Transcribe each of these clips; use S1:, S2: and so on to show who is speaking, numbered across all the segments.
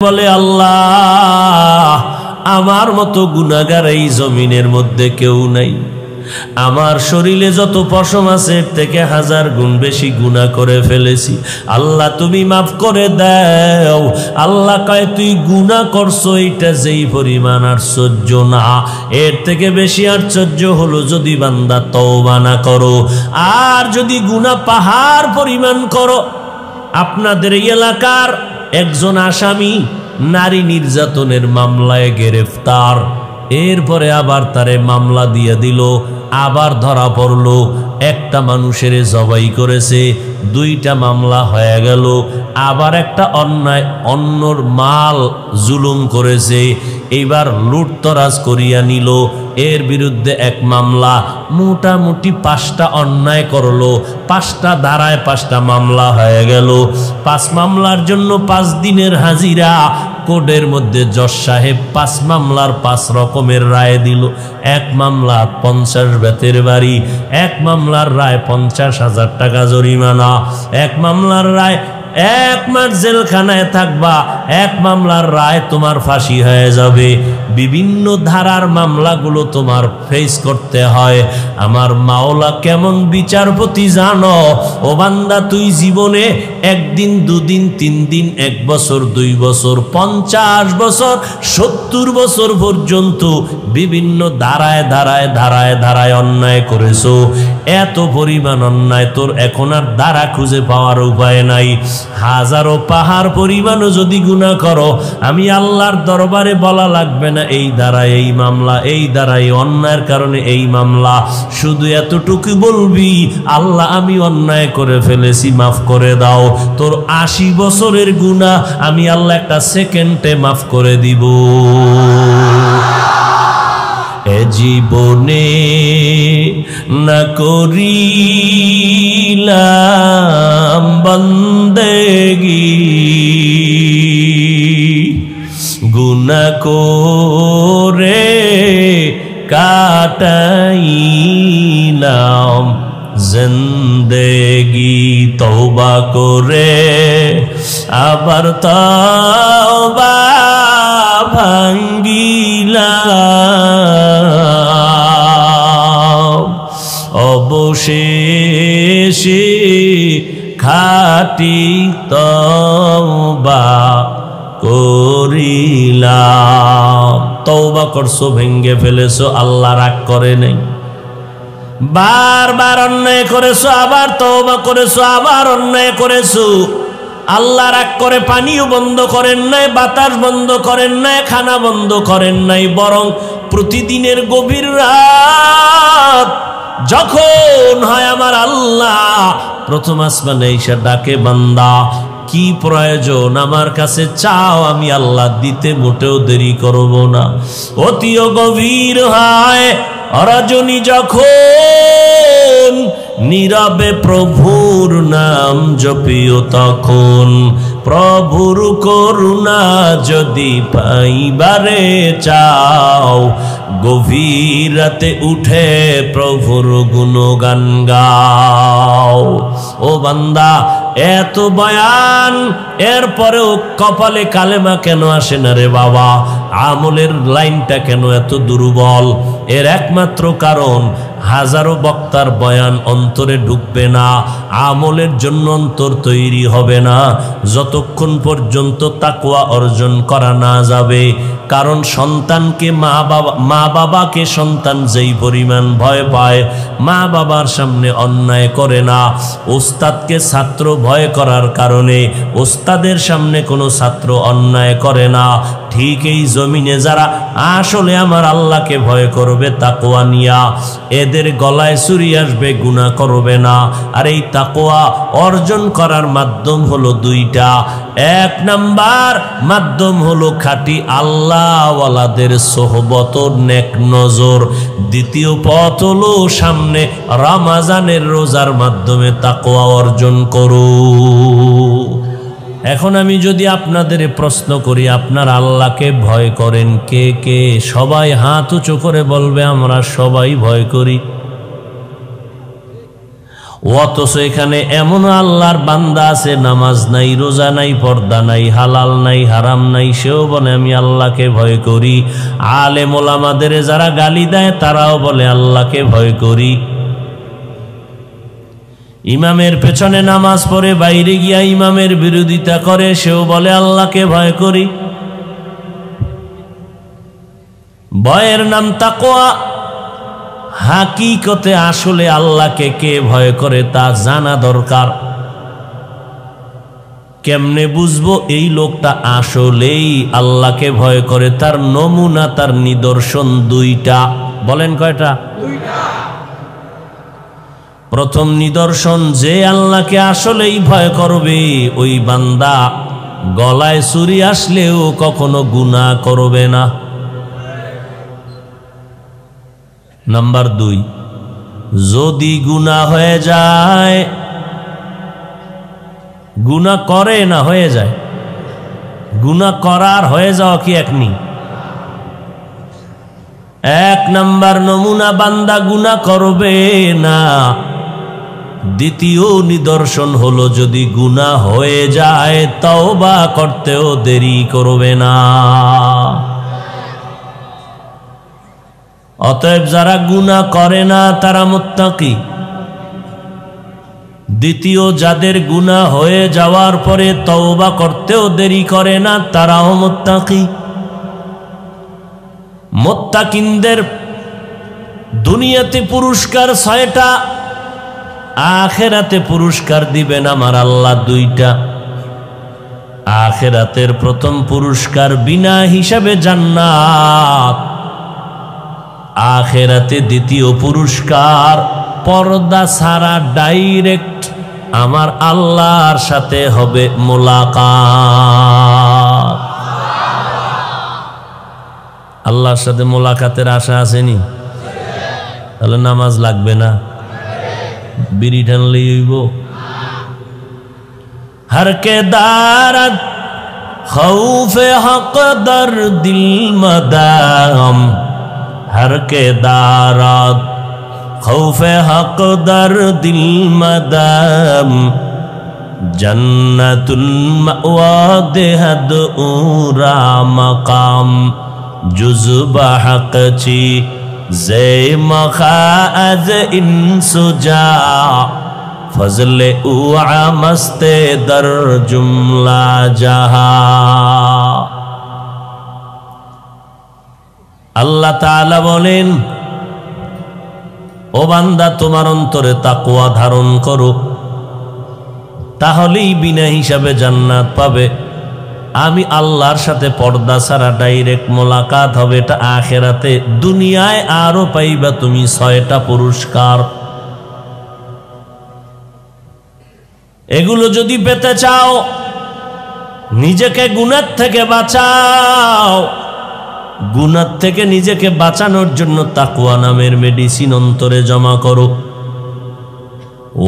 S1: বলে আল্লাহ আমার মতো গুনাহগার এই জমিনের মধ্যে কেউ নাই। আমার শরীরে যত পশম আছে এর থেকে 1000 গুণ বেশি গুনাহ করে ফেলেছি। আল্লাহ তুমি মাফ করে দাও। আল্লাহ কয় তুই গুনাহ করছো এটা যেই পরিমাণ আশ্চর্য না, এর থেকে বেশি আশ্চর্য হলো যদি বান্দা তওবা না করো। আর যদি গুনাহ পাহাড় পরিমাণ করো। আপনাদের এই এলাকার একজন আসামি নারী নির্যাতনের মামলায় গ্রেফতার, এরপরে আবার তারে মামলা দিয়ে দিল, আবার ধরা পড়লো। একটা মানুষের জবাই করেছে, 2টা মামলা হয়ে গেল। আবার একটা অন্যায় অন্যর মাল জুলুম করেছে, এইবার লুটতরাজ করিয়া নিল, এর বিরুদ্ধে 1 মামলা। মোটামুটি 5টা অন্যায় করলো, 5টা ধারায় 5টা মামলা হয়ে গেল। 5 মামলার জন্য 5 দিনের হাজিরা। কোর্টের মধ্যে জজ সাহেব 5 মামলার 5 রকমের রায় দিল। 1 মামলা 50 বেতের বাড়ি, 1 মামলার রায় 50,000 টাকা জরিমানা, 1 মামলার রায় 1 মাস জেলখানায় থাকবা, 1 মামলার রায় তোমার ফাঁসি হয়ে যাবে। বিভিন্ন ধারার মামলাগুলো তোমার ফেস করতে হয়। আমার মাওলা কেমন বিচারপতি জানো? ও বান্দা তুই জীবনে 1 দিন 2 দিন 3 দিন 1 বছর 2 বছর 50 বছর 70 বছর পর্যন্ত বিভিন্ন ধারায় ধারায় ধারায় ধারায় অন্যায় করেছো। এত পরিমাণ অন্যায় তোর এখন আর ধারা খুঁজে পাওয়ার উপায় নাই। হাজারো পাহাড় পরিমাণও যদি গুনাহ করো, আমি আল্লাহর দরবারে বলা লাগবে না এই দ্বারায় এই মামলা, এই দ্বারায় অন্যায়ের কারণে এই মামলা। শুধু এতটুকু বলবি আল্লাহ আমি অন্যায় করে ফেলেছি, মাফ করে দাও। তোর 80 বছরের গুনাহ আমি আল্লাহ একটা সেকেন্ডে মাফ করে দিব। এ জীবনে না করিলাম বন্দেগি, গুনাহ করে কাটাইলাম জিন্দেগি। তওবা করে আবার তওবা ভাঙ্গিলাম, অবশেষে খাঁটি তওবা করিলাম। তওবা করছো, ভেঙ্গে ফেলেছো, আল্লাহ রাগ করে নাই। বারবার অন্যায় করেছো, আবার তওবা করেছো, আবার অন্যায় করেছো। আল্লাহ রাগ করে পানিও বন্ধ করেন নাই, বাতাস বন্ধ করেন নাই, খানা বন্ধ করেন নাই, বরং প্রতিদিনের গভীর রাত যখন হয় আমার আল্লাহ প্রথম আসমানে এসে ডাকে, বান্দা কি প্রয়োজন আমার কাছে চাও, আমি আল্লাহ দিতে মোটেও দেরি করব না। অতিও গভীর হয় রজনী যখন নীরবে প্রভুর নাম জপিও তখন, প্রভুর করুণা যদি পাইবারে চাও, গভীর রাতে উঠে প্রভুর গুণগান গাও। ও বান্দা এত বয়ান এরপরেও কপালে কালেমা কেন আসে না রে বাবা? আমলের লাইনটা কেন এত দুর্বল? এর একমাত্র কারণ হাজারো বক্তার বয়ান অন্তরে ঢুকবে না, আমলের জন্য অন্তর তৈরি হবে না যতক্ষণ পর্যন্ত তাকওয়া অর্জন করা না যাবে। কারণ সন্তানকে মা বাবাকে সন্তান যেই পরিমাণ ভয় পায়, মা বাবার সামনে অন্যায় করে না। ওস্তাদকে ছাত্র ভয় করার কারণে ওস্তাদের সামনে কোনো ছাত্র অন্যায় করে না। ঠিক এই জমিনে যারা আসলে আমার আল্লাহকে ভয় করবে তাকওয়া নিয়া, এদের গলায় ছুরি আসবে, গুনাহ করবে না। আর এই তাকওয়া অর্জন করার মাধ্যম হলো 2টা। 1 নাম্বার মাধ্যম হলো খাঁটি আল্লাহওয়ালাদের সোহবত, নেক নজর। দ্বিতীয় পথ হলো সামনে রমজানের রোজার মাধ্যমে তাকওয়া অর্জন করো। এখন আমি যদি আপনাদের প্রশ্ন করি আপনার আল্লাহকে ভয় করেন কে কে? সবাই হাত উঁচু করে বলবে আমরা সবাই ভয় করি। অথচ এখানে এমন আল্লাহর বান্দা আছে, নামাজ নাই, রোজা নাই, পর্দা নাই, হালাল নাই, হারাম নাই, সেও বলে আমি আল্লাহকে ভয় করি। আলেম ওলামাদের যারা গালি দেয় তারাও বলে আল্লাহকে ভয় করি। ইমামের পেছনে নামাজ পড়ে বাইরে গিয়া ইমামের বিরোধিতা করে, সেও বলে আল্লাহকে ভয় করি। ভয়ের নাম তাকওয়া। হাকিকতে আসলে আল্লাহকে কে ভয় করে তা জানা দরকার। কেমনে বুঝবো এই লোকটা আসলেই আল্লাহকে ভয় করে? তার নমুনা, তার নিদর্শন দুইটা। বলেন কয়টা? প্রথম নিদর্শন, যে আল্লাহকে আসলেই ভয় করবে ওই বান্দা গলায় ছুরি আসলেও কখনো গুনাহ করবে না। নাম্বার 2, যদি গুনাহ হয়ে যায়, গুনাহ করে না হয়ে যায়, গুনাহ করার হয়ে যাওয়া কি একনি? এক নাম্বার নমুনা, বান্দা গুনাহ করবে না। দ্বিতীয় নিদর্শন হলো যদি গুনাহ হয়ে যায় তওবা করতেও দেরি করবে না। অতএব যারা গুনাহ করে না তারা মুত্তাকি। দ্বিতীয়, যাদের গুনাহ হয়ে যাওয়ার পরে তওবা করতেও দেরি করে না তারাও মুত্তাকি। মুত্তাকিনদের দুনিয়াতে পুরস্কার 6টা, আখিরাতে পুরস্কার দিবেন আমার আল্লাহ 2টা। আখিরাতের প্রথম পুরস্কার বিনা হিসাবে জান্নাত। আখিরাতে দ্বিতীয় পুরস্কার পর্দা ছাড়া ডাইরেক্ট আমার আল্লাহর সাথে হবে মোলাকাত। আল্লাহর সাথে মোলাকাতের আশা আসেনি? তাহলে নামাজ লাগবে না, বিড়ি টানলেই হইব। हर के दारत खौफ हक दर दिल मदाम, हर के दारत खौफ हक दर दिल मदाम, जन्नतुल मअवा देहद उरा मकाम, जुज़्बा हक ची जे मखाज इंसुजा, फजले उआ मस्ते दर जुमला जहा। আল্লাহ তাআলা বলেন, ও বান্দা তোমার অন্তরে তাকওয়া ধারণ করো, তাহলেই বিনা হিসাবে জান্নাত পাবে। আমি আল্লাহর সাথে পর্দা ছাড়া ডাইরেক্ট মোলাকাত হবে, এটা আখিরাতে। দুনিয়ায় আরো পাইবা তুমি 6টা পুরস্কার। এগুলো যদি পেতে চাও, নিজেকে গুনাহ থেকে বাঁচাও। গুনাহ থেকে নিজেকে বাঁচানোর জন্য তাকওয়া নামের মেডিসিন অন্তরে জমা করো।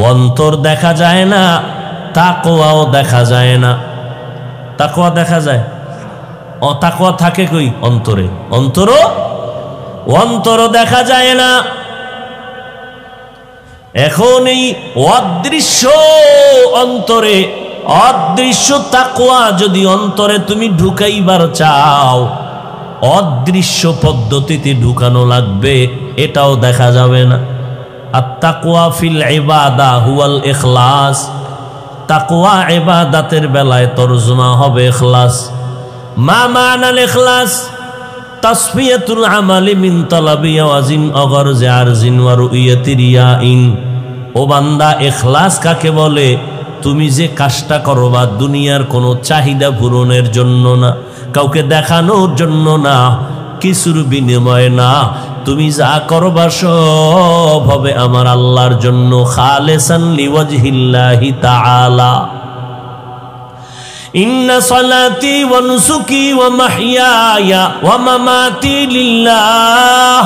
S1: অন্তর দেখা যায় না, তাকওয়াও দেখা যায় না। তাকওয়া দেখা যায়, অতাকওয়া থাকে কই? অন্তরে। অন্তরও দেখা যায় না। এখন এই অদৃশ্য অন্তরে, অদৃশ্য তাকওয়া যদি অন্তরে তুমি ঢুকাইবার চাও, অদৃশ্য পদ্ধতিতে ঢুকানো লাগবে, এটাও দেখা যাবে না। আর তাকওয়া ফিল ইবাদা হুয়াল ইখলাস। তাকওয়া ইবাদতের বেলায় তরজমা হবে ইখলাস। মা মানাল ইখলাস? তাসফিয়াতুল আমালি মিন তালাবি ওয়াজিন অগরজ আরজিন ওয়া রুইয়াতি রিয়াইন। ও বান্দা, ইখলাস কাকে বলে? তুমি যে কাজটা করবা দুনিয়ার কোনো চাহিদা পূরণের জন্য না, কাউকে দেখানোর জন্য না, কিছুর বিনিময়ে না। তুমি যা করবা সব হবে আমার আল্লাহর জন্য, খালিসান লিওয়াজহিল্লাহি তাআলা। ইন্না সালাতি ওয়া নুসুকি ওয়া মাহইয়ায়া ওয়া মামাতি লিল্লাহ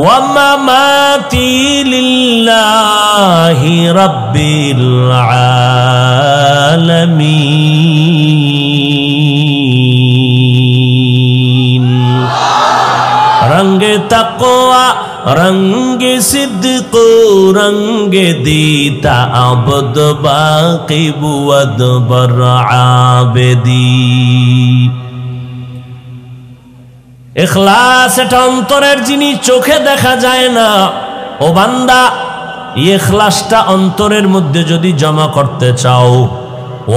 S1: ওয়া মামাতি লিল্লাহি রাব্বিল আলামিন। রঙ্গে তাকওয়া रंगे सिद्दीक़ रंगे दीता अब्द बाकी बुअद बर आबेदी। इखलास এটা অন্তরের জিনিস, চোখে দেখা যায় না। ও বান্দা, ইখলাসটা অন্তরের মধ্যে যদি জমা করতে চাও,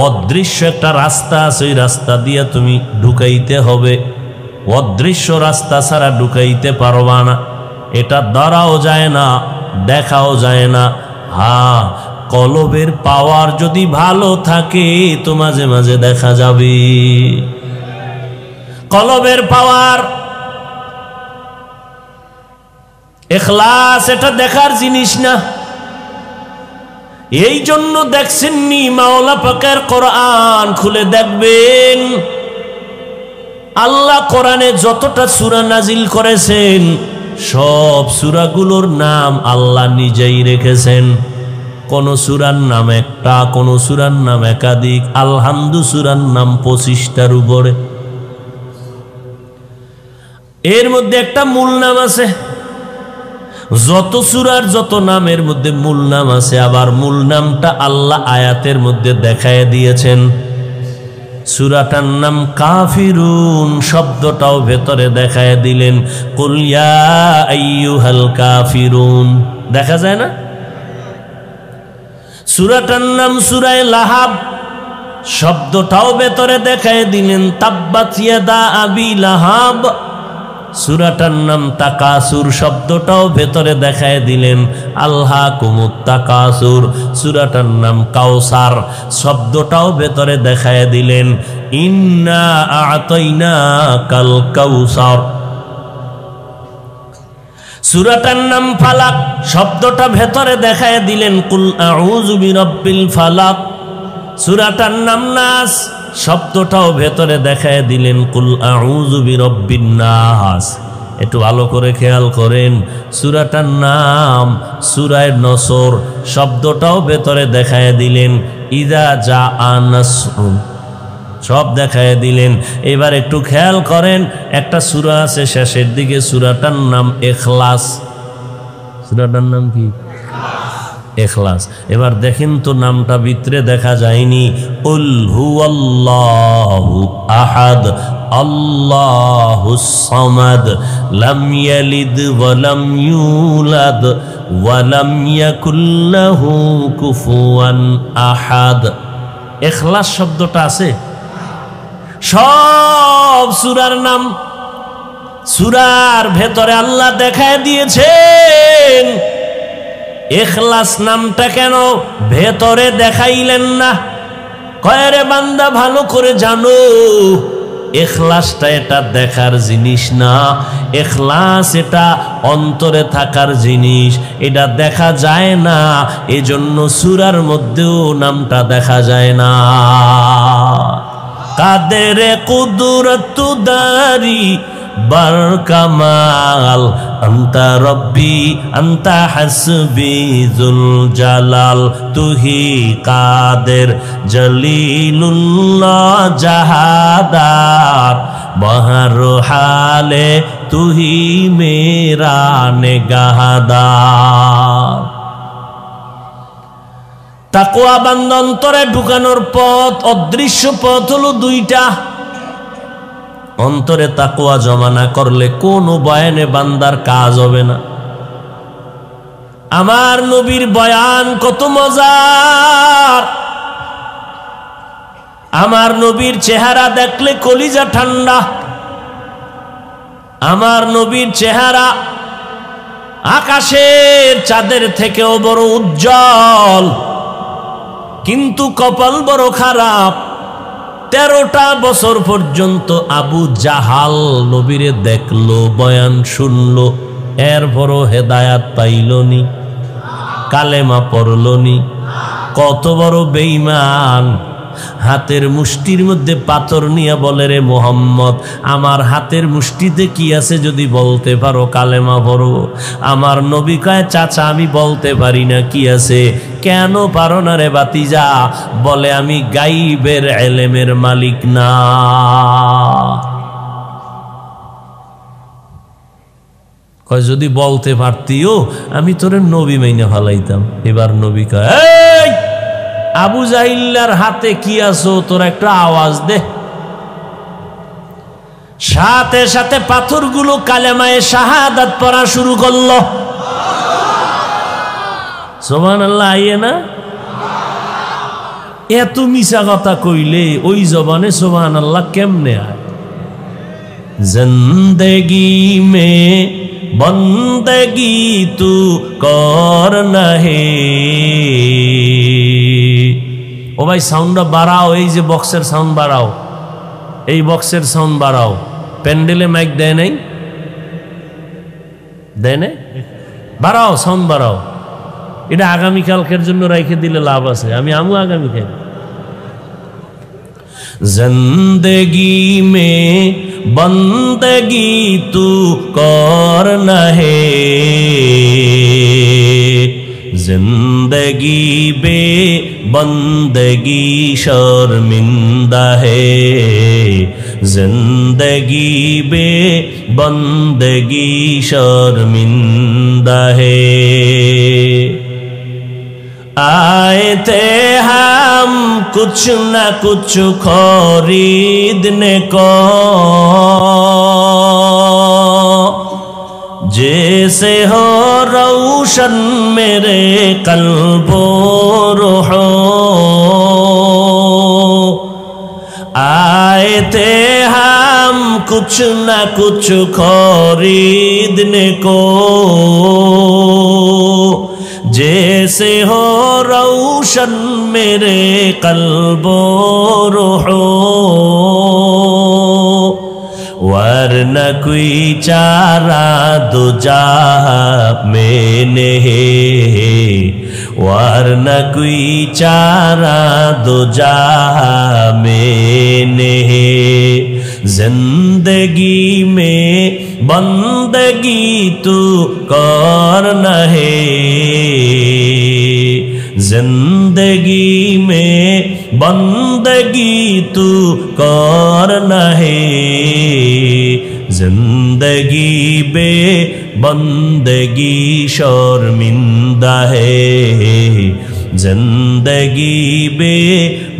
S1: অদৃশ্য একটা রাস্তা আছে, ওই রাস্তা দিয়ে তুমি ঢুকাইতে হবে। অদৃশ্য রাস্তা ছাড়া ঢুকাইতে পারবা না। এটা ধরাও যায় না, দেখাও যায় না। হ্যাঁ, কলবের পাওয়ার যদি ভালো থাকে তো মাঝে মাঝে দেখা যাবে। কলবের পাওয়ার, ইখলাস এটা দেখার জিনিস না। এই জন্য দেখছেননি মাওলা পাকের কোরআন খুলে দেখবেন, আল্লাহ কোরআনে যতটা সূরা নাজিল করেছেন সব সূরাগুলোর নাম আল্লাহ নিজেই রেখেছেন। কোন সূরার নাম একটা, কোন সূরার নাম একাধিক। আলহামদু সূরার নাম 25টার উপরে। এর মধ্যে একটা মূল নাম আছে। যত সূরার যত নামের মধ্যে মূল নাম আছে, আবার মূল নামটা আল্লাহ আয়াতের মধ্যে দেখায় দিয়েছেন। সূরাটার নাম কাফিরুন, শব্দটাও ভেতরে দেখায় দিলেন। কুল ইয়া আইয়ুহাল কাফিরুন, দেখা যায় না? সূরাটার নাম সূরায়ে লাহাব, শব্দটাও ভেতরে দেখায় দিলেন। তাব্বাত ইয়াদা আবি লাহাব। সূরাটার নাম তাকাসুর, শব্দটাও ভেতরে দেখায় দিলেন। আলহাকুমুত তাকাসুর। সূরাটার নাম কাউসার, শব্দটাও ভেতরে দেখায় দিলেন। ইন্না আ'তাইনাকাল কাউসার। সূরাটার নাম ফালাক, শব্দটা ভেতরে দেখায় দিলেন। কুল আউযু বিরাব্বিল ফালাক। সূরাটার নাম নাস, শব্দটাও ভেতরে দেখায় দিলেন। কুল আউযু বিরাব্বিন নাস। একটু ভালো করে খেয়াল করেন, সূরাটার নাম সূরায়ে নসর, শব্দটাও ভেতরে দেখায় দিলেন। ইযা জাআ নাসরুন, সব দেখায় দিলেন। এবার একটু খেয়াল করেন, একটা সূরা আছে শেষের দিকে, সূরাটার নাম ইখলাস। সূরাটার নাম কি? ইখলাস। এবার দেখেন তো নামটা ভিতরে দেখা যায়নি। কুল হুয়াল্লাহু আহাদ আল্লাহুস সামাদ লাম ইয়ালিদ ওয়া লাম ইউলাদ ওয়া লাম ইয়াকুল লাহু কুফুয়ান আহাদ। ইখলাস শব্দটা আছে। সব সূরার নাম সূরার ভেতরে আল্লাহ দেখায় দিয়েছেন। ইখলাস নামটা কেন ভেতরে দেখাইলেন না? কয়রে বান্দা, ভালো করে জানো, ইখলাসটা এটা দেখার জিনিস না। ইখলাস এটা অন্তরে থাকার জিনিস, এটা দেখা যায় না। এজন্য সূরার মধ্যেও নামটা দেখা যায় না। কাদের কুদরত দারি বার কামাল আন্তা রব্বি আন্তা হাসবি যুল জালাল তুহি কাদের জলিলুল্লাহ জাহাদার বহর হালে তুহি মেরা নেগাহদার। তাকওয়া বান্দা অন্তরে ঢুকানোর পথ, অদৃশ্য পথ হলো দুইটা। অন্তরে তাকওয়া জমা না করলে কোনো বয়ানে বান্দার কাজ হবে না। আমার নবীর বয়ান কত মজার, আমার নবীর চেহারা দেখলে কলিজা ঠান্ডা। আমার নবীর চেহারা আকাশের চাঁদের থেকেও বড় উজ্জ্বল, কিন্তু কপাল বড় খারাপ। 13টা বছর পর্যন্ত আবু জাহাল নবীরে দেখলো, বয়ান শুনলো, এরপরও হেদায়াত পাইলনি, কালেমা পড়লনি। কত বড় বেঈমান! হাতের মুষ্টির মধ্যে পাথর নিয়ে বলে, রে মোহাম্মদ, আমার হাতের মুষ্টিতে কি আছে যদি বলতে পারো কালেমা পড়ব। আমার নবী কয়, চাচা আমি বলতে পারি না, কি আছে? কেন পারো না রে বাতিজা? বলে, আমি গাইবের ইলমের মালিক না। কয় যদি বলতে পারতিও আমি তোরে নবী মাইনে ফালাইতাম। এবার নবী কয়, এই আবু জাহিল্লার হাতে কি আছো, তোর একটা আওয়াজ দে। সাথে সাথে পাথরগুলো কালেমায়ে শাহাদাত পড়া শুরু করলো। সুবহানাল্লাহ। আইয়ে না এত মিছা কথা কইলে ওই জবানে সুবহানাল্লাহ কেমনে আয়? জিন্দেগি মে বন্দগি তু করনা হে। ও ভাই সাউন্ডটা বাড়াও, এই যে বক্সের সাউন্ড বাড়াও, এই বক্সের সাউন্ড বাড়াও। প্যান্ডেলে মাইক দেয় নাই, দেয় নাই? বাড়াও, সাউন্ড বাড়াও। এটা আগামীকালকের জন্য রাইখে দিলে লাভ আছে। আমি আগামীকাল। জিন্দেগি মে বন্দগি তু করনা হে, जिंदगी बे बंदगी शर्मिंदा है, जिंदगी बे बंदगी शर्मिंदा है। आए थे हम कुछ न कुछ खरीदने को, जैसे हो रोशन मेरे कल्बो रूहो। आए थे हम कुछ न कुछ खरीदने को, जैसे हो रोशन मेरे कल्बो रूहो। वरना कोई चारा दो जहाँ में नहीं, वरना कोई चारा दो जहाँ में नहीं। जिंदगी में बंदगी तू करना है, जिंदगी में बंदगी तू करना है, जिंदगी बे बंदगी शर्मिंदा है, जिंदगी बे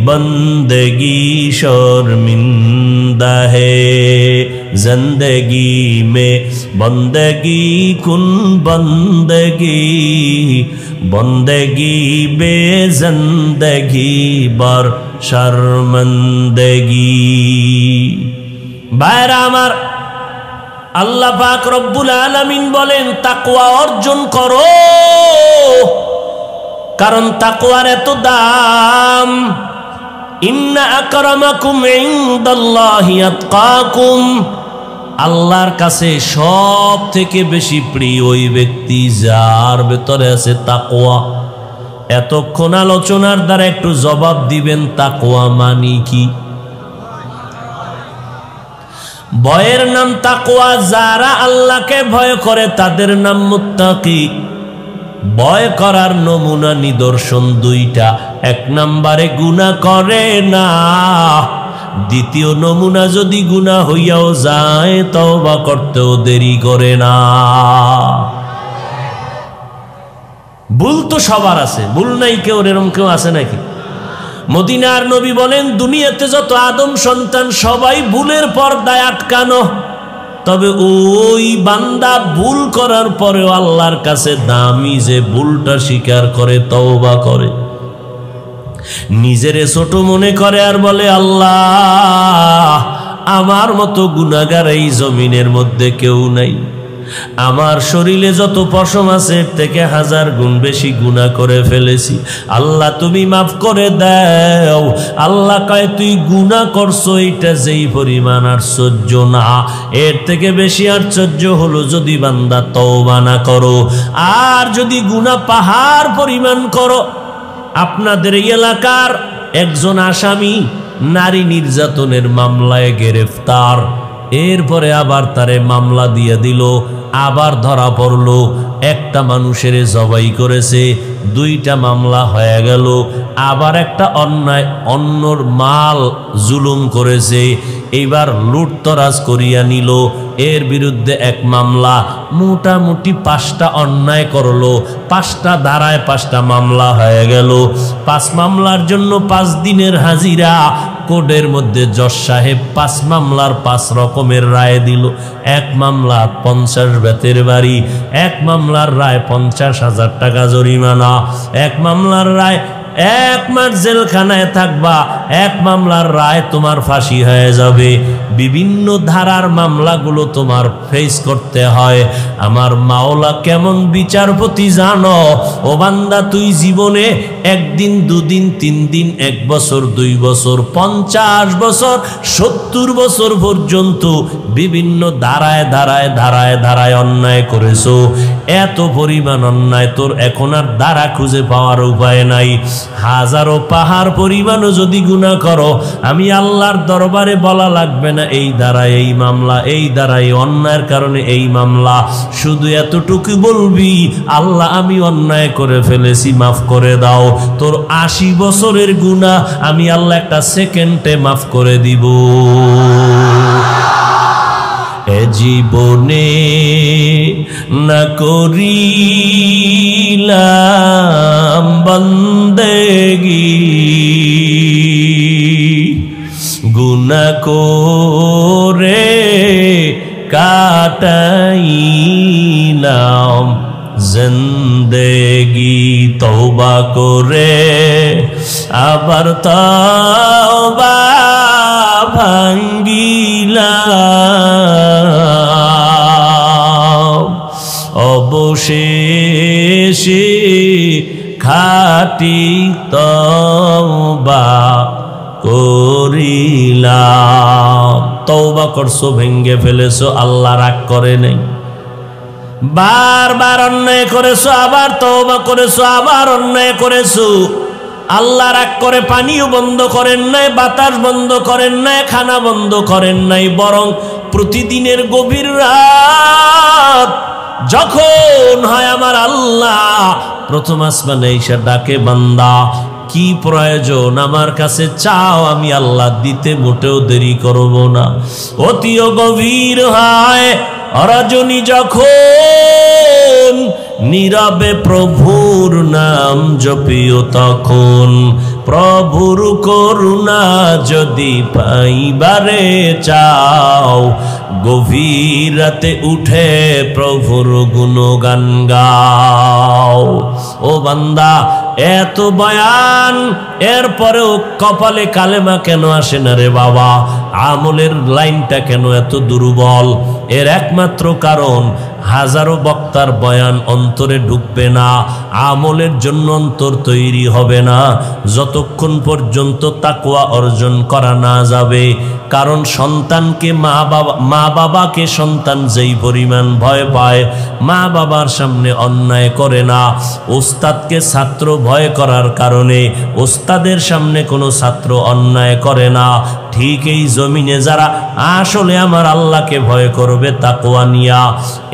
S1: बंदगी शर्मिंदा है। जिंदगी में बंदगी कुन बंदगी, बंदगी बे जिंदगी बर शर्मंदगी। भाईरा आमार, আল্লাহ পাক রব্বুল আলামিন বলেন তাকওয়া অর্জন করো, কারণ তাকওয়ার এত দাম। ইন্না আকরামাকুম ইনদাল্লাহি আতকাকুম, আল্লাহর কাছে সব থেকে বেশি প্রিয় ওই ব্যক্তি যার ভেতরে আছে তাকওয়া। এতক্ষণ আলোচনার দ্বারা একটু জবাব দিবেন তাকওয়া মানে কি? ভয়ের নাম তাকওয়া, যারা আল্লাহকে ভয় করে তাদের নাম মুত্তাকি। ভয় করার নমুনা নিদর্শন দুইটা, এক নম্বরে গুনাহ করে না, দ্বিতীয় নমুনা যদি গুনাহ হইয়াও যায় তওবা করতেও দেরি করে না। ভুল তো সবার আছে, ভুল নাই কেউ, এরকম কেউ আছে নাকি? মদিনার নবী বলেন দুনিয়াতে যত আদম সন্তান সবাই ভুলের পর্দায় আটকানো, তবে ওই বান্দা ভুল করার পরেও আল্লাহর কাছে দামি যে ভুলটা স্বীকার করে তওবা করে, নিজেরে ছোট মনে করে আর বলে আল্লাহ আমার মতো গুনাহগার এই জমিনের মধ্যে কেউ নাই, আমার শরীরে যত পশম আছে এর থেকে 1000 গুণ বেশি গুনাহ করে ফেলেছি, আল্লাহ তুমি মাফ করে দাও। আল্লাহ কয় তুই গুনাহ করছো এটা যেই পরিমাণ আশ্চর্য না, এর থেকে বেশি আশ্চর্য হলো যদি বান্দা তওবা না করো। আর যদি গুনাহ পাহাড় পরিমাণ করো। আপনাদের এলাকার একজন আসামি নারী নির্যাতনের মামলায় গ্রেফতার, এরপরে আবার তারে মামলা দিয়ে দিল আবার ধরা পড়লো একটা মানুষের জবাই করেছে, 2টা মামলা হয়ে গেল। আবার একটা অন্যায় অন্যর মাল জুলুম করেছে, এইবার লুটতরাজ করিয়া নিল, এর বিরুদ্ধে 1 মামলা। মোটামুটি 5টা অন্যায় করলো, 5টা ধারায় 5টা মামলা হয়ে গেল। 5 মামলার জন্য 5 দিনের হাজিরা। কোর্টের মধ্যে জজ সাহেব 5 মামলার 5 রকমের রায় দিল। 1 মামলা 50 বেতের বাড়ি, 1 মামলার রায় 50,000 টাকা জরিমানা, 1 মামলার রায় 1 মাস জেলখানায় থাকবা, 1 মামলার রায় তোমার ফাঁসি হয়ে যাবে। বিভিন্ন ধারার মামলাগুলো তোমার ফেস করতে হয়। আমার মাওলা কেমন বিচারপতি জানো? ও বান্দা, তুই জীবনে 1 দিন 2 দিন 3 দিন 1 বছর 2 বছর 50 বছর 70 বছর পর্যন্ত বিভিন্ন ধারায় ধারায় ধারায় ধারায় অন্যায় করেছো। এত পরিমাণ অন্যায়, তোর এখন আর ধারা খুঁজে পাওয়ার উপায় নাই। হাজারো পাহাড় পরিমাণও যদি গুনাহ করো, আমি আল্লাহর দরবারে বলা লাগবে না এই দ্বারায় এই মামলা, এই দ্বারায় অন্যায়ের কারণে এই মামলা। শুধু এতটুকু বলবি, আল্লাহ আমি অন্যায় করে ফেলেছি, মাফ করে দাও। তোর 80 বছরের গুনাহ আমি আল্লাহ একটা সেকেন্ডে মাফ করে দিব। এ জীবনে না করিলাম বন্দেগি, গুনাহ করে কাটাইলাম জিন্দেগি। তওবা করে আবার তওবা ভাঙ্গিলাম, অবশেষে খাঁটি তওবা করিলাম। তওবা করছো, ভেঙ্গে ফেলেছো, আল্লাহ রাগ করে নাই। বারবার অন্যায় করেছো, আবার তওবা করেছো, আবার অন্যায় করেছো, আল্লাহ রাগ করে পানিও বন্ধ করেন নাই, বাতাস বন্ধ করেন নাই, খানা বন্ধ করেন নাই, বরং প্রতিদিনের গভীর রাত যখন হয় আমার আল্লাহ প্রথম আসমানে এসে ডাকে, বান্দা কি প্রয়োজন আমার কাছে চাও, আমি আল্লাহ দিতে মোটেও দেরি করব না। অতিও গভীর হয় রজনী যখন, নীরবে প্রভুর নাম জপিও তখন। প্রভুর করুণা যদি পাইবারে চাও, গভীর রাতে উঠে প্রভুর গুণগান গাও। ও বান্দা, এত বয়ান এরপরেও কপালে কালেমা কেন আসে না রে বাবা? আমলের লাইনটা কেন এত দুর্বল? এর একমাত্র কারণ, হাজারো বক্তার বয়ান অন্তরে ঢুকবে না, আমলের জন্য অন্তর তৈরি হবে না যতক্ষণ পর্যন্ত তাকওয়া অর্জন করা না যাবে। কারণ সন্তানকে মা বাবাকে সন্তান যেই পরিমাণ ভয় পায়, মা বাবার সামনে অন্যায় করে না। ওস্তাদকে ছাত্র ভয় করার কারণে ওস্তাদের সামনে কোনো ছাত্র অন্যায় করে না। ঠিক এই জমিনে যারা আসলে আমার আল্লাহকে ভয় করবে তাকওয়া নিয়া,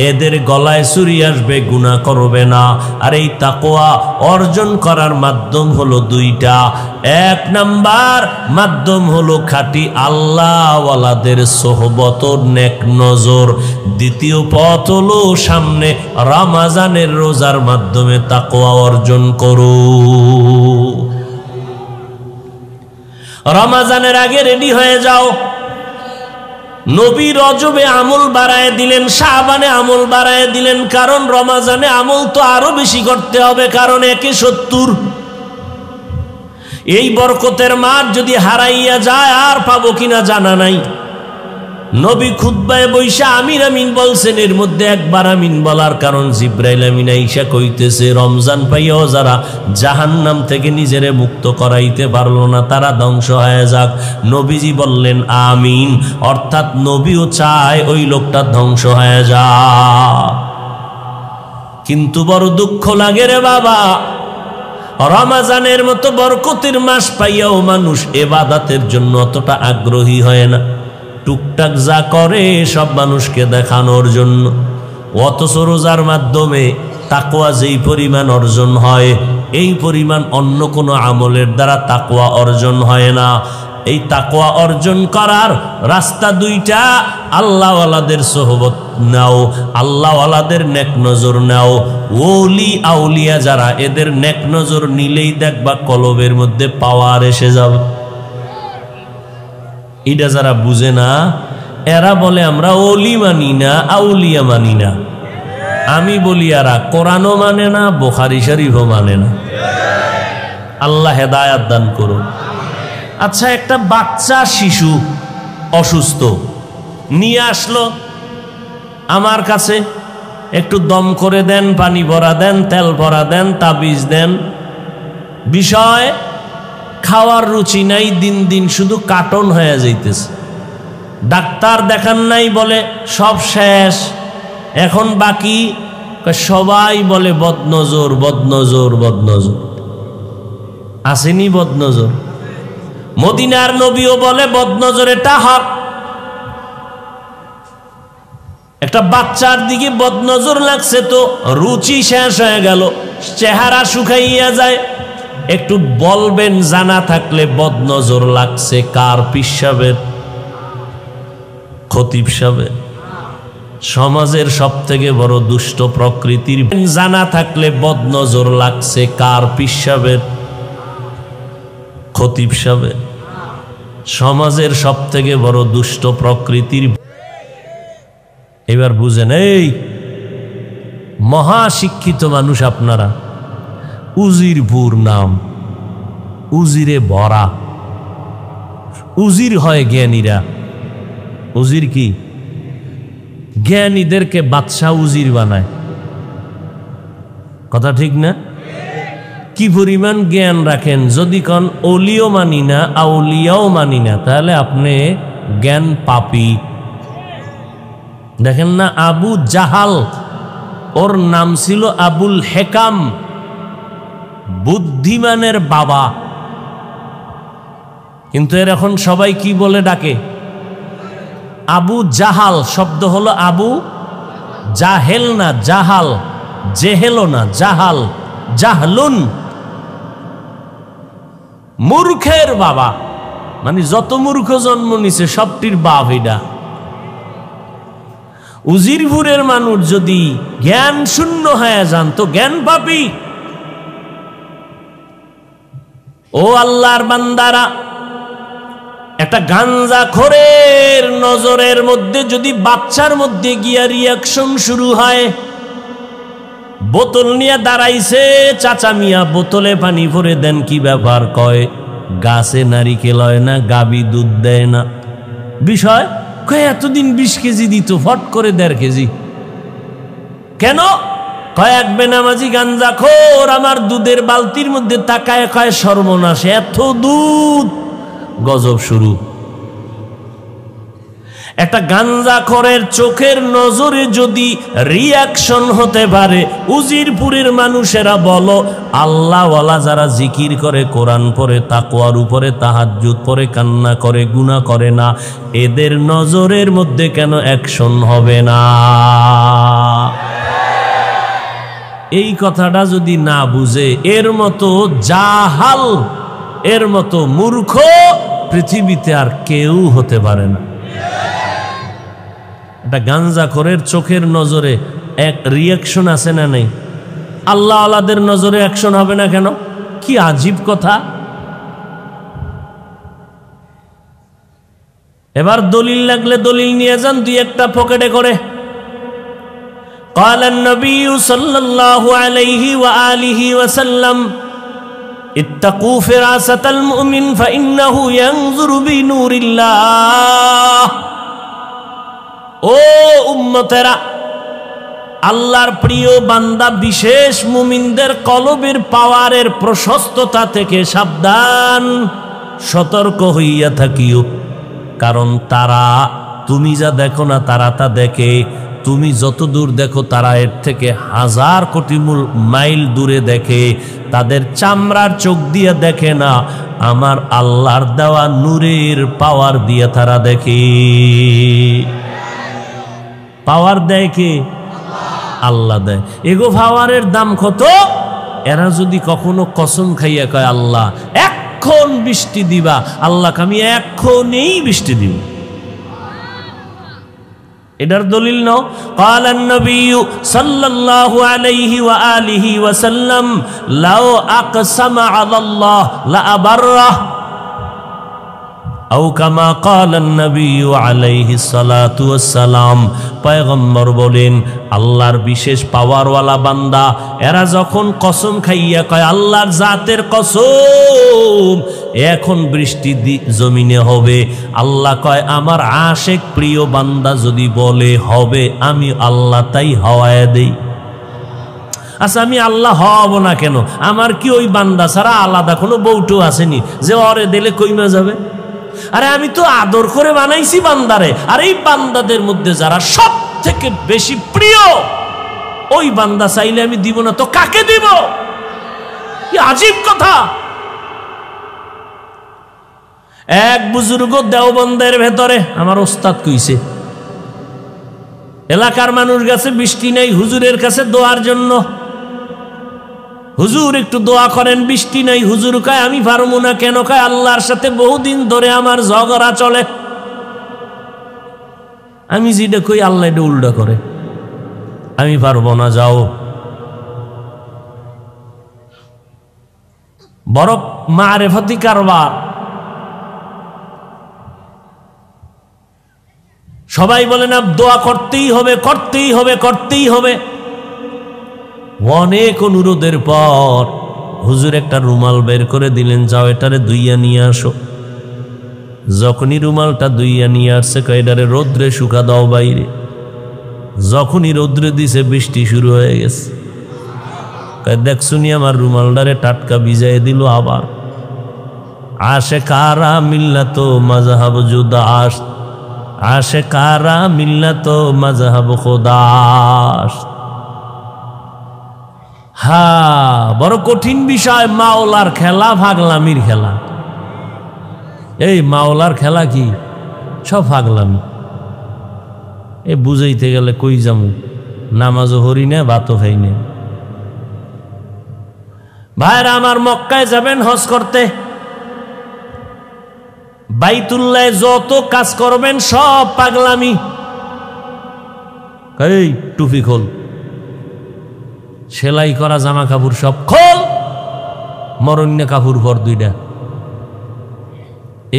S1: এদের গলায় ছুরি আসবে, গুনাহ করবে না। আর এই তাকওয়া অর্জন করার মাধ্যম হলো 2টা। 1 নাম্বার মাধ্যম হলো খাঁটি আল্লাহওয়ালাদের সোহবত, নেক নজর। দ্বিতীয় পথ হলো সামনে রমজানের রোজার মাধ্যমে তাকওয়া অর্জন করো। রমজানের আগে রেডি হয়ে যাও। নবী রজবে আমল বাড়ায় দিলেন, শাবানে আমল বাড়ায় দিলেন, কারণ রমজানে আমল তো আরো বেশি করতে হবে, কারণ 1/70। এই বরকতের মাঠ যদি হারাইয়া যায় আর পাবো কিনা জানা নাই। নবী খুতবায় বৈশা আমিন আমিন বলছেন, এর মধ্যে একবার আমিন বলার কারণ জিব্রাইল আমিন আইসা কইতেছে, রমজান পাইয়াও যারা জাহান্নাম থেকে নিজেরে মুক্ত করাইতে পারলো না তারা ধ্বংস হয়ে যাক। নবীজি বললেন আমিন, অর্থাৎ নবীও চায় ওই লোকটা ধ্বংস হয়ে যাক। কিন্তু বড় দুঃখ লাগে রে বাবা, রমজানের মতো বরকতের মাস পাইয়াও মানুষ ইবাদতের জন্য অতটা আগ্রহী হয় না। টুকটাক যা করে সব মানুষকে দেখানোর জন্য। অথচ রোজার মাধ্যমে তাকওয়া যেই পরিমাণ অর্জন হয় এই পরিমাণ অন্য কোনো আমলের দ্বারা তাকওয়া অর্জন হয় না। এই তাকওয়া অর্জন করার রাস্তা দুইটা, আল্লাহওয়ালাদের সোহবত নাও, আল্লাহওয়ালাদের নেক নজর নাও। ওলি আউলিয়া যারা, এদের নেক নজর নিলেই দেখবা কলবের মধ্যে পাওয়ার এসে যাবে। এটা যারা বুঝে না এরা বলে আমরা ওলি মানি না, আউলিয়া মানি না। আমি বলি এরা কোরআনও মানে না, বুখারী শরীফও মানে না। আল্লাহ হেদায়াত দান করুন। আচ্ছা, একটা বাচ্চা শিশু অসুস্থ নিয়ে আসলো আমার কাছে, একটু দম করে দেন, পানি ভরা দেন, তেল ভরা দেন, তাবিজ দেন। বিষয় খাওয়ার রুচি নাই, দিন দিন শুধু কাটন হয়ে যাইতেছে। ডাক্তার দেখান নাই, বলে সব শেষ, এখন বাকি। সবাই বলে বদনজর বদনজর বদনজর। আসেনি বদনজর? মদিনার নবীও বলে বদনজর, এটা হক। একটা বাচ্চার দিকে বদনজর লাগছে তো রুচি শেষ হয়ে গেল, চেহারা শুকাইয়া যায়। একটু বলবেন জানা থাকলে বদনজর লাগছে কার? পীর সাহেবের, খতিব সাহেবের। সমাজের সব থেকে বড় দুষ্ট প্রকৃতির জানা থাকলে বদনজর লাগছে কার? পীর সাহেবের, খতিব সাহেবের। সমাজের সব থেকে বড় দুষ্ট প্রকৃতির। এবার বুঝেন, এই মহাশিক্ষিত মানুষ আপনারা, উজিরপুর নাম, উজিরে ভরা। উজির হয় জ্ঞানীরা। উজির কি? জ্ঞানীদেরকে বাদশাহ উজির বানায়। কথা ঠিক না? কি পরিমাণ জ্ঞান রাখেন! যদি কোন ওলিও মানি না, আউলিয়াও মানি না, তাহলে আপনি জ্ঞান পাপী। দেখেন না, আবু জাহাল, ওর নাম ছিল আবুল হেকাম, বুদ্ধিমানের বাবা। কিন্তু এর এখন সবাই কি বলে ডাকে? আবু জাহাল। শব্দ হলো আবু জাহেল না, জাহাল। জেহেলো না, জাহাল, জাহলুন, মূর্খের বাবা। মানে যত মূর্খ জন্ম নিছে সবটির বাপ এটা। উজিরপুরের মানুষ যদি জ্ঞান শূন্য হয়ে যান তো জ্ঞান পাপী। ও আল্লাহর বান্দারা, একটা গাঞ্জাখোরের নজরের মধ্যে যদি বাচ্চার মধ্যে গিয়া রিয়াকশন শুরু হয়, বোতল নিয়ে দাঁড়াইছে, চাচা মিয়া বোতলে পানি ভরে দেন। কি ব্যাপার? কয় গাছে নারিকেল হয় না, গাবি দুধ দেয় না। বিষয় কয় এতদিন 20 কেজি দিত, ফট করে 1.5 কেজি। কেন? কয়েক বেনামাজি গাঞ্জাখোর আমার দুধের বালতির মধ্যে তাকায় কয় সর্বনাশ, এত দুধ। গজব শুরু। একটা গাঞ্জাখোরের চোখের নজরে যদি রিয়াকশন হতে পারে, উজিরপুরের মানুষেরা বলো, আল্লাহওয়ালা যারা জিকির করে, কোরআন পড়ে, তাকওয়ার উপরে তাহাজ্জুদ পড়ে, কান্না করে, গুনাহ করে না, এদের নজরের মধ্যে কেন অ্যাকশন হবে না? এই কথাটা যদি না বুঝে, এর মতো জাহাল, এর মতো মূর্খ পৃথিবীতে আর কেউ হতে পারে না। একটা গাঞ্জাখোরের চোখের নজরে এক রিয়াকশন আছে না নেই? আল্লাহ আল্লাহদের নজরে অ্যাকশন হবে না কেন? কি আজীব কথা! এবার দলিল লাগলে দলিল নিয়ে যান, দুই একটা পকেটে করে। قال النبي صلى الله عليه وآله وسلم اتقوا فراسة المؤمن فإنه ينظر بنور الله। ও উম্মতেরা, আল্লাহর প্রিয় বান্দা বিশেষ মুমিনদের কলবের পাওয়ারের প্রশস্ততা থেকে সাবধান, সতর্ক হইয়া থাকিও। কারণ তারা, তুমি যা দেখো না তারা তা দেখে। তুমি যত দূর দেখো তারা এর থেকে 1000 কোটি মাইল দূরে দেখে। তাদের চামড়ার চোখ দিয়ে দেখে না, আমার আল্লাহর দেওয়া নূরের পাওয়ার দিয়ে তারা দেখে। পাওয়ার দেয় কে? আল্লাহ দেয়। এগো পাওয়ারের দাম কত? এরা যদি কখনো কসম খাইয়া কয় আল্লাহ এখন বৃষ্টি দিবা, আল্লাহকে আমি এখনই বৃষ্টি দিব, এটার দলিল নাও। قال النبي صلى الله عليه وآله وسلم لو أقسم على الله لأبره أو كما قال النبي عليه الصلاة والسلام। পয়গম্বর বলেন আল্লাহর বিশেষ পাওয়ারওয়ালা বান্দা এরা যখন কসম খাইয়া কয় আল্লাহর জাতের কসম এখন বৃষ্টি জমিনে হবে, আল্লাহ কয় আমার আশেক প্রিয় বান্দা যদি বলে হবে, আমি আল্লাহ তাই হওয়ায় দেই। আচ্ছা আমি আল্লাহ হওয়াবো না কেন? আমার কি ওই বান্দা ছাড়া আলাদা কোনো বউটো আসেনি যে ওরে দিলে কইমা যাবে? আরে আমি তো আদর করে বানাইছি বান্দারে, আর এই বান্দাদের মধ্যে যারা সব থেকে বেশি প্রিয় ওই বান্দা চাইলে আমি দিব না তো কাকে দিব? কি আজীব কথা। এক বুজুর্গ দেওবন্দের ভেতরে, আমার ওস্তাদ কইছে, এলাকার মানুষ গেছে বৃষ্টি নেই হুজুরের কাছে দোয়ার জন্য, হুজুর একটু দোয়া করেন বৃষ্টি নাই। হুজুর কয় আমি পারবো না। কেন? কয় আল্লাহর সাথে বহুদিন ধরে আমার ঝগড়া চলে, আমি যেটা কই আল্লাহ এটা উল্টা করে, আমি পারবো না, যাও। বড় মারেফতি কারবার। সবাই বলে না দোয়া করতেই হবে, করতেই হবে, করতেই হবে। অনেক অনুরোধের পর হুজুর একটা রুমাল বের করে দিলেন, যাও এটারে ধুইয়া নিয়ে আসো। যখনই রুমালটা ধুইয়া নিয়ে আসছে কয় এটারে রৌদ্রে শুকা দাও বাইরে। যখনই রৌদ্রে দিছে বৃষ্টি শুরু হয়ে গেছে। কয় দেখছুনি আমার রুমালটারে টাটকা ভিজাই দিল। আবার আশেকারা মিল্লাত মাযহাব জুদাস, আশেকারা মিল্লাত মাযহাব খুদাস। হ্যাঁ, বড় কঠিন বিষয় মাওলার খেলা, পাগলামির খেলা। এই মাওলার খেলা কি? সব পাগলামি। এ বুঝাইতে গেলে কই যামু, নামাজও হরি না, ভাতও খাই না। ভাইরা আমার, মক্কায় যাবেন হজ করতে, বাইতুল্লাহ যত কাজ করবেন সব পাগলামি। এই টুপি খোল, সেলাই করা জামা কাপড় সব খোল, মরণ্য কাপড় পর দুইটা।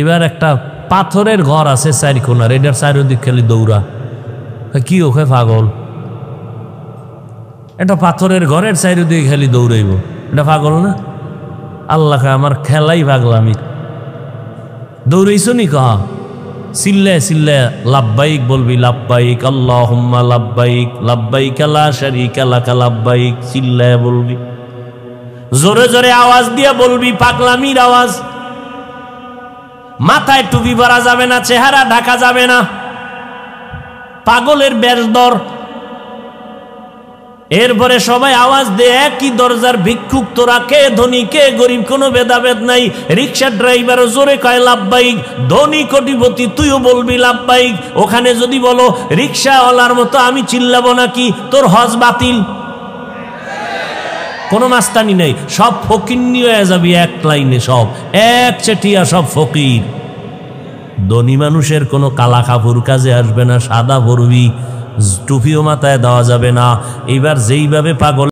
S1: এবার একটা পাথরের ঘর আছে চারি কোনার, এটার চারিদিক খালি দৌড়া। কি ওকে পাগল? এটা পাথরের ঘরের চারিদিক খালি দৌড়াইব, এটা পাগল না? আল্লাহকে আমার খেলাই পাগলামি। দৌড়াইছ নি? কহা চিল্লায় চিল্লায় লাব্বাইক বলবি, লাব্বাইক আল্লাহুম্মা লাব্বাইক, লাব্বাইক লা শারীকা লাক লাব্বাইক, চিল্লায় বলবি, জোরে জোরে আওয়াজ দিয়া বলবি, পাগলামির আওয়াজ। মাথায় টুপি পরা যাবে না, চেহারা ঢাকা যাবে না, পাগলের বেশধর। এরপরে সবাই আওয়াজ দেয় একই দরজার ভিক্ষুক, তোরা কে ধনী কে গরিব কোনো ভেদাভেদ নাই। রিক্সা ড্রাইভারও জোরে কয় লাব্বাইক, ধনী কোটিপতি তুইও বলবি লাব্বাইক। ওখানে যদি বলো রিক্সাওয়ালার মতো আমি চিল্লাবো নাকি? তোর হজ বাতিল। কোনো মাস্তানি নেই, সব ফকিন্নি হয়ে যাবি এক লাইনে, সব এক চেটিয়া, সব ফকির। ধনী মানুষের কোনো কালা কাপড় কাজে আসবে না, সাদা পরবি, টুপিও মাথায় দেওয়া যাবে না। এইবার যেইভাবে পাগল